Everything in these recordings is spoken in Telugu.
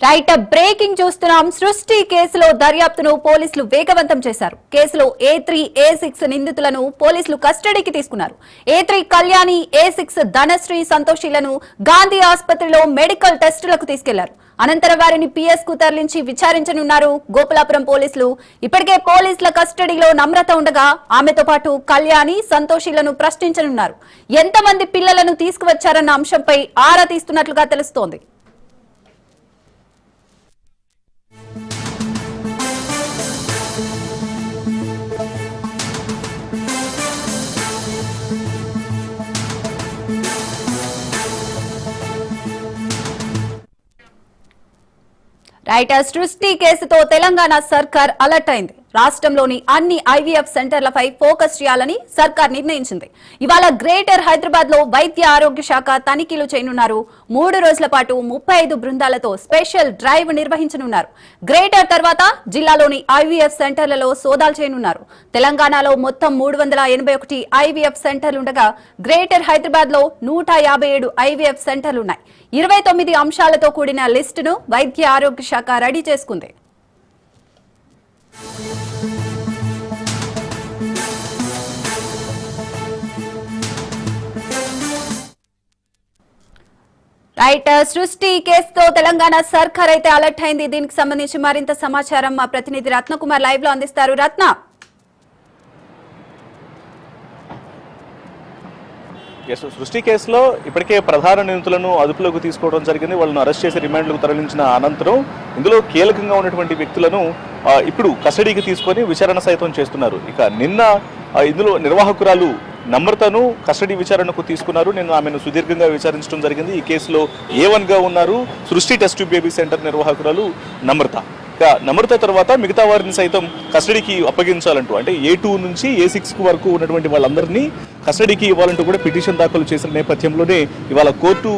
రైట్ బ్రేకింగ్ చూస్తున్నాం. సృష్టి కేసులో దర్యాప్తును పోలీసులు వేగవంతం చేశారు. కేసులో A3, A6 నిందితులను పోలీసులు కస్టడీకి తీసుకున్నారు. A3 కళ్యాణి, A6 ధనశ్రీ, సంతోషిలను గాంధీ ఆసుపత్రిలో మెడికల్ టెస్టులకు తీసుకెళ్లారు. అనంతరం వారిని PS కు తరలించి విచారించనున్నారు గోపాలపురం పోలీసులు. ఇప్పటికే పోలీసుల కస్టడీలో నమ్రత ఉండగా ఆమెతో పాటు కళ్యాణి, సంతోషిలను ప్రశ్నించనున్నారు. ఎంతమంది పిల్లలను తీసుకువచ్చారన్న అంశంపై ఆరా తీస్తున్నట్లుగా తెలుస్తోంది. రైట్ సృష్టి కేసుతో తెలంగాణ సర్కార్ అలర్ట్ అయింది. రాష్ట్రంలోని అన్ని IVF సెంటర్లపై ఫోకస్ చేయాలని సర్కార్ నిర్ణయించింది. ఇవాళ గ్రేటర్ హైదరాబాద్ లో వైద్య ఆరోగ్య శాఖ తనిఖీలు చేయనున్నారు. 3 రోజుల పాటు 35 బృందాలతో స్పెషల్ డ్రైవ్ నిర్వహించనున్నారు. గ్రేటర్ తర్వాత జిల్లాలోని IVF సెంటర్లలో సోదాలు చేయనున్నారు. తెలంగాణలో మొత్తం 381 IVF సెంటర్లుండగా గ్రేటర్ హైదరాబాద్ లో 157 IVF సెంటర్లున్నాయి. 29 అంశాలతో కూడిన లిస్టును వైద్య ఆరోగ్య శాఖ రెడీ చేసుకుంది. రైట్ సృష్టి కేసుతో తెలంగాణ సర్కార్ అయితే అలర్ట్ అయింది. దీనికి సంబంధించి మరింత సమాచారం మా ప్రతినిధి రత్నకుమార్ లైవ్ లో అందిస్తారు. రత్న, సృష్టి కేసులో ఇప్పటికే ప్రధాన నిందితులను అదుపులోకి తీసుకోవడం జరిగింది. వాళ్ళను అరెస్ట్ చేసి రిమాండ్లకు తరలించిన అనంతరం ఇందులో కీలకంగా ఉన్నటువంటి వ్యక్తులను ఇప్పుడు కస్టడీకి తీసుకొని విచారణ సైతం చేస్తున్నారు. ఇక నిన్న ఇందులో నిర్వాహకురాలు నమ్రతను కస్టడీ విచారణకు తీసుకున్నారు. నేను ఆమెను సుదీర్ఘంగా విచారించడం జరిగింది. ఈ కేసులో A1 గా ఉన్నారు సృష్టి టెస్ట్ బేబీ సెంటర్ నిర్వాహకురాలు నమ్రత. నమ్రత తర్వాత మిగతా వారిని సైతం కస్టడీకి అప్పగించాలంటూ, అంటే A2 నుంచి A6 వరకు ఉన్నటువంటి వాళ్ళందరినీ కస్టడీకి ఇవ్వాలంటూ కూడా పిటిషన్ దాఖలు చేసిన నేపథ్యంలోనే ఇవాళ కోర్టు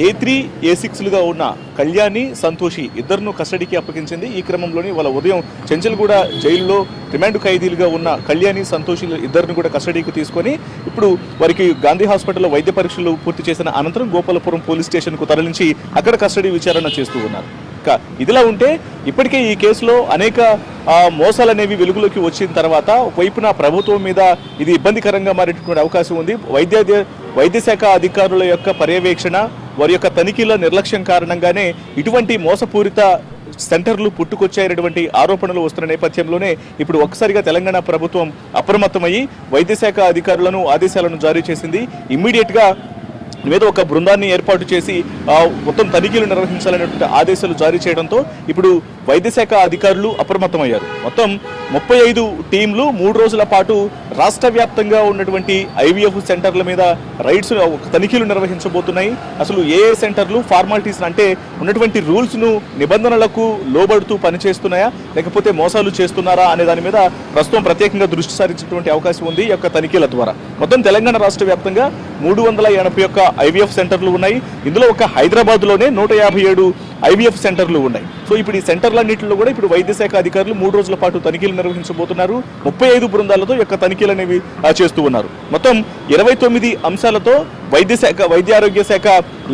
A3, A6లుగా ఉన్న కళ్యాణి, సంతోషి ఇద్దరును కస్టడీకి అప్పగించింది. ఈ క్రమంలోనే వాళ్ళ ఉదయం చెంచల్గూడ జైలులో రిమాండ్ ఖైదీలుగా ఉన్న కళ్యాణి, సంతోషి ఇద్దరిని కూడా కస్టడీకి తీసుకొని ఇప్పుడు వారికి గాంధీ హాస్పిటల్లో వైద్య పరీక్షలు పూర్తి చేసిన అనంతరం గోపాలపురం పోలీస్ స్టేషన్కు తరలించి అక్కడ కస్టడీ విచారణ చేస్తూ ఉన్నారు. ఇదిలా ఉంటే ఇప్పటికే ఈ కేసులో అనేక మోసాలు అనేవి వెలుగులోకి వచ్చిన తర్వాత ఒకవైపున ప్రభుత్వం మీద ఇది ఇబ్బందికరంగా మారేటటువంటి అవకాశం ఉంది. వైద్య శాఖ అధికారుల యొక్క పర్యవేక్షణ, వారి యొక్క తనిఖీల నిర్లక్ష్యం కారణంగానే ఇటువంటి మోసపూరిత సెంటర్లు పుట్టుకొచ్చాయనేటువంటి ఆరోపణలు వస్తున్న నేపథ్యంలోనే ఇప్పుడు ఒక్కసారిగా తెలంగాణ ప్రభుత్వం అప్రమత్తమయ్యి వైద్య శాఖ అధికారులను ఆదేశాలను జారీ చేసింది. ఇమ్మీడియట్ గా మీద ఒక బృందాన్ని ఏర్పాటు చేసి మొత్తం తనిఖీలు నిర్వహించాలనేటువంటి ఆదేశాలు జారీ చేయడంతో ఇప్పుడు వైద్య శాఖ అధికారులు అప్రమత్తమయ్యారు. మొత్తం 35 టీంలు 3 రోజుల పాటు రాష్ట్ర వ్యాప్తంగా ఉన్నటువంటి IVF సెంటర్ల మీద రైడ్స్ తనిఖీలు నిర్వహించబోతున్నాయి. అసలు ఏ సెంటర్లు ఫార్మాలిటీస్ అంటే ఉన్నటువంటి రూల్స్ను, నిబంధనలకు లోబడుతూ పనిచేస్తున్నాయా లేకపోతే మోసాలు చేస్తున్నారా అనే దాని మీద ప్రస్తుతం ప్రత్యేకంగా దృష్టి సారించేటువంటి అవకాశం ఉంది ఈ యొక్క తనిఖీల ద్వారా. మొత్తం తెలంగాణ రాష్ట్ర వ్యాప్తంగా 381 IVF సెంటర్లు ఉన్నాయి. ఇందులో ఒక హైదరాబాద్లోనే 157 IVF సెంటర్లు ఉన్నాయి. సో ఇప్పుడు ఈ సెంటర్లన్నింటిలో కూడా ఇప్పుడు వైద్య శాఖ అధికారులు 3 రోజుల పాటు తనిఖీలు నిర్వహించబోతున్నారు. 35 బృందాలతో యొక్క తనిఖీలు అనేవి చేస్తూ ఉన్నారు. మొత్తం 29 అంశాలతో వైద్య ఆరోగ్య శాఖ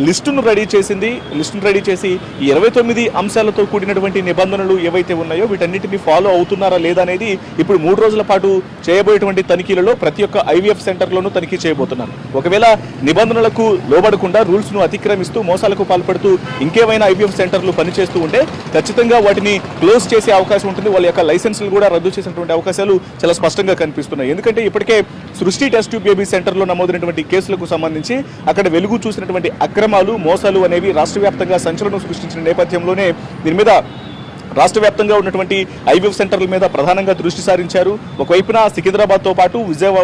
లిస్టును రెడీ చేసింది. లిస్టును రెడీ చేసి ఈ 29 అంశాలతో కూడినటువంటి నిబంధనలు ఏవైతే ఉన్నాయో వీటన్నిటిని ఫాలో అవుతున్నారా లేదా అనేది ఇప్పుడు 3 రోజుల పాటు చేయబోయేటువంటి తనిఖీలలో ప్రతి ఒక్క IVF సెంటర్లోనూ తనిఖీ చేయబోతున్నారు. ఒకవేళ నిబంధనలకు లోబడకుండా రూల్స్ ను అతిక్రమిస్తూ మోసాలకు పాల్పడుతూ ఇంకేమైనా IVF సెంటర్లు పనిచేస్తూ ఉంటే ఖచ్చితంగా వాటిని క్లోజ్ చేసే అవకాశం ఉంటుంది. వాళ్ళ యొక్క లైసెన్సులు కూడా రద్దు చేసినటువంటి అవకాశాలు చాలా స్పష్టంగా కనిపిస్తున్నాయి. ఎందుకంటే ఇప్పటికే సృష్టి టెస్ట్ బేబీ సెంటర్లో నమోదైనటువంటి కేసులకు సంబంధించి అక్కడ వెలుగు చూసినటువంటి అక్రమాలు, మోసాలు అనేవి రాష్ట్ర వ్యాప్తంగా సంచలనం సృష్టించిన నేపథ్యంలోనే దీని మీద రాష్ట్ర వ్యాప్తంగా ఉన్నటువంటి IVF సెంటర్ల మీద ప్రధానంగా దృష్టి సారించారు. ఒకవైపున సికింద్రాబాద్తో పాటు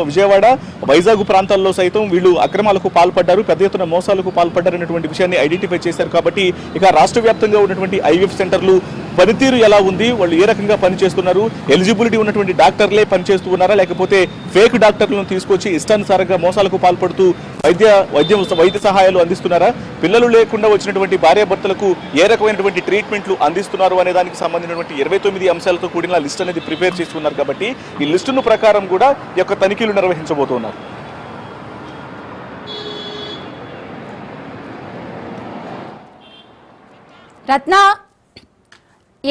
విజయవాడ, వైజాగ్ ప్రాంతాల్లో సైతం వీళ్ళు అక్రమాలకు పాల్పడ్డారు, పెద్ద ఎత్తున మోసాలకు పాల్పడ్డారనేటువంటి విషయాన్ని ఐడెంటిఫై చేశారు. కాబట్టి ఇక రాష్ట్ర వ్యాప్తంగా ఉన్నటువంటి IVF సెంటర్లు పనితీరు ఎలా ఉంది, వాళ్ళు ఏ రకంగా పనిచేస్తున్నారు, ఎలిజిబిలిటీ ఉన్నటువంటి డాక్టర్లే పనిచేస్తూ ఉన్నారా లేకపోతే ఫేక్ డాక్టర్లను తీసుకొచ్చి ఇష్టానుసారంగా మోసాలకు పాల్పడుతూ వైద్య సహాయాలు అందిస్తున్నారా, పిల్లలు లేకుండా వచ్చినటువంటి భార్యాభర్తలకు ఏ రకమైనటువంటి ట్రీట్మెంట్లు అందిస్తున్నారు అనే దానికి సంబంధించినటువంటి 29 అంశాలతో కూడిన లిస్ట్ అనేది ప్రిపేర్ చేస్తున్నారు. కాబట్టి ఈ లిస్టును ప్రకారం కూడా ఈ యొక్క తనిఖీలు నిర్వహించబోతున్నారు. రత్న,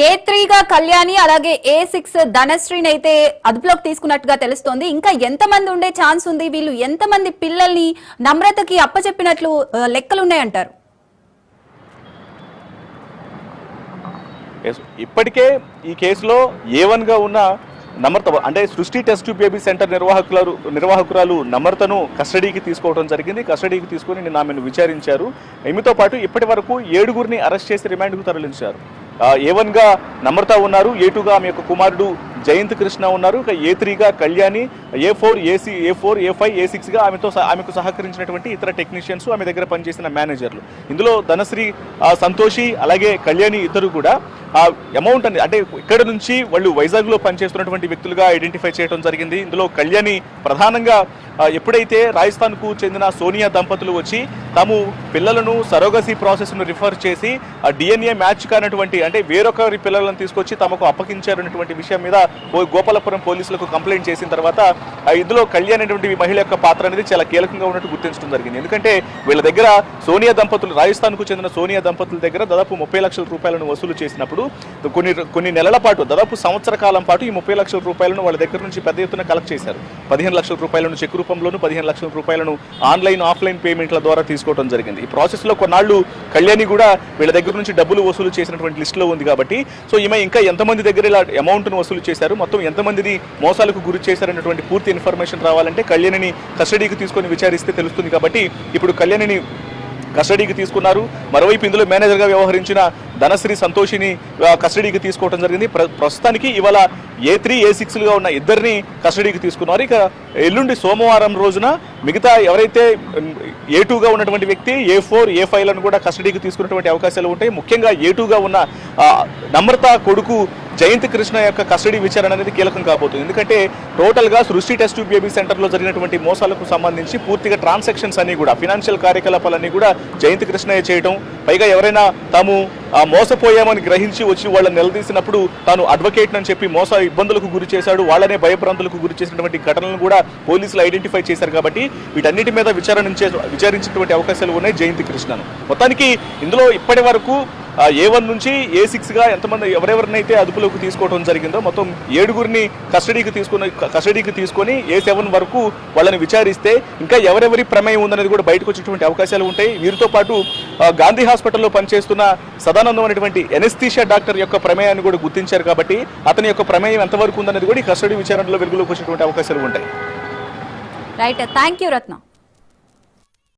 A3గా కళ్యాణి అలాగే A6 ధనశ్రీని అయితే అదుపులోకి తీసుకున్నట్టుగా తెలుస్తోంది. ఇంకా ఎంతమంది ఉండే ఛాన్స్ ఉంది? వీళ్ళు ఎంతమంది పిల్లల్ని నమ్రతకి అప్పచెప్పినట్లు లెక్కలున్నాయంటారు? ఇప్పటికే ఈ కేసులో A1గా ఉన్న నమ్రత అంటే సృష్టి టెస్ట్ బేబీ సెంటర్ నిర్వాహకురాలు నమ్రతను కస్టడీకి తీసుకోవడం జరిగింది. కస్టడీకి తీసుకుని నిన్న ఆమెను విచారించారు. ఈమెతో పాటు ఇప్పటి వరకు 7గురిని అరెస్ట్ చేసి రిమాండ్కు తరలించారు. A1గా నమ్రత ఉన్నారు, A2గా ఆమె యొక్క కుమారుడు జయంత్ కృష్ణ ఉన్నారు, ఇక A3గా కళ్యాణి, A4, A5, A6గా ఆమెకు సహకరించినటువంటి ఇతర టెక్నీషియన్స్, ఆమె దగ్గర పనిచేసిన మేనేజర్లు. ఇందులో ధనశ్రీ, సంతోషి అలాగే కళ్యాణి ఇద్దరు కూడా అమౌంట్ అంటే ఇక్కడ నుంచి వాళ్ళు వైజాగ్లో పనిచేస్తున్నటువంటి వ్యక్తులుగా ఐడెంటిఫై చేయడం జరిగింది. ఇందులో కళ్యాణి ప్రధానంగా ఎప్పుడైతే రాజస్థాన్కు చెందిన సోనియా దంపతులు వచ్చి తాము పిల్లలను సరోగసీ ప్రాసెస్ను రిఫర్ చేసి ఆ DNA మ్యాచ్ కానటువంటి అంటే వేరొకరి పిల్లలను తీసుకొచ్చి తమకు అప్పగించారనేటువంటి విషయం మీద గోపాలపురం పోలీసులకు కంప్లైంట్ చేసిన తర్వాత ఇందులో కళ్యాణ్ అనేటువంటి మహిళ యొక్క పాత్ర అనేది చాలా కీలకంగా ఉన్నట్టు గుర్తించడం జరిగింది. ఎందుకంటే వీళ్ళ దగ్గర సోనియా దంపతులు, రాజస్థాన్కు చెందిన సోనియా దంపతుల దగ్గర దాదాపు 30 లక్షల రూపాయలను వసూలు చేసినప్పుడు కొన్ని నెలల పాటు దాదాపు సంవత్సర కాలం పాటు ఈ 30 లక్షల రూపాయలను వాళ్ళ దగ్గర నుంచి పెద్ద ఎత్తున కలెక్ట్ చేశారు. 15 లక్షల రూపాయలను చెక్ రూపంలోను, 15 లక్షల రూపాయలను ఆఫ్లైన్ పేమెంట్ల ద్వారా తీసుకోవడం జరిగింది. ఈ ప్రాసెస్లో కొన్నాళ్ళు కళ్యాణి కూడా వీళ్ళ దగ్గర నుంచి డబ్బులు వసూలు చేసినటువంటి లిస్టులో ఉంది కాబట్టి సో ఈమె ఇంకా ఎంతమంది దగ్గర ఇలా అమౌంట్ను వసూలు చేశారు, మొత్తం ఎంతమందిని మోసాలకు గురి చేశారనేటువంటి పూర్తి ఇన్ఫర్మేషన్ రావాలంటే కళ్యాణిని కస్టడీకి తీసుకొని విచారిస్తే తెలుస్తుంది. కాబట్టి ఇప్పుడు కళ్యాణిని కస్టడీకి తీసుకున్నారు. మరోవైపు ఇందులో మేనేజర్గా వ్యవహరించిన ధనశ్రీ, సంతోషిని కస్టడీకి తీసుకోవడం జరిగింది. ప్రస్తుతానికి ఇవాళ A3, A6లుగా ఉన్న ఇద్దరిని కస్టడీకి తీసుకున్నారు. ఇక ఎల్లుండి సోమవారం రోజున మిగతా ఎవరైతే A2గా ఉన్నటువంటి వ్యక్తి, A4, A5లను కూడా కస్టడీకి తీసుకున్నటువంటి అవకాశాలు ఉంటాయి. ముఖ్యంగా A2గా ఉన్న నమ్రత కొడుకు జయంత్ కృష్ణ యొక్క కస్టడీ విచారణ అనేది కీలకం కాబోతుంది. ఎందుకంటే టోటల్గా సృష్టి టెస్ట్ బేబీ సెంటర్లో జరిగినటువంటి మోసాలకు సంబంధించి పూర్తిగా ట్రాన్సాక్షన్స్ అన్ని కూడా, ఫినాన్షియల్ కార్యకలాపాలన్నీ కూడా జయంత్ కృష్ణయ్య చేయడం, పైగా ఎవరైనా తాము మోసపోయామని గ్రహించి వచ్చి వాళ్ళని నిలదీసినప్పుడు తాను అడ్వకేట్ అని చెప్పి ఇబ్బందులకు గురి చేశాడు, వాళ్ళనే భయభ్రాంతులకు గురి చేసినటువంటి ఘటనలను కూడా పోలీసులు ఐడెంటిఫై చేశారు. కాబట్టి వీటన్నిటి మీద విచారించేటువంటి అవకాశాలు ఉన్నాయి జయంత్ కృష్ణను. మొత్తానికి ఇందులో ఇప్పటి వరకు A1 నుంచి A6గా ఎంతమంది ఎవరెవరినైతే అదుపులోకి తీసుకోవడం జరిగిందో మొత్తం 7గురిని కస్టడీకి తీసుకొని A7 వరకు వాళ్ళని విచారిస్తే ఇంకా ఎవరెవరి ప్రమేయం ఉందనేది కూడా బయటకు వచ్చేటువంటి అవకాశాలు ఉంటాయి. వీరితో పాటు గాంధీ హాస్పిటల్లో పనిచేస్తున్న సదానందం అనేటువంటి ఎనెస్థీషియా డాక్టర్ యొక్క ప్రమేయాన్ని కూడా గుర్తించారు. కాబట్టి అతని యొక్క ప్రమేయం ఎంతవరకు ఉందనేది కూడా ఈ కస్టడీ విచారణలో వెలుగులోకి వచ్చేటువంటి అవకాశాలు ఉంటాయి. Right, thank you Ratna.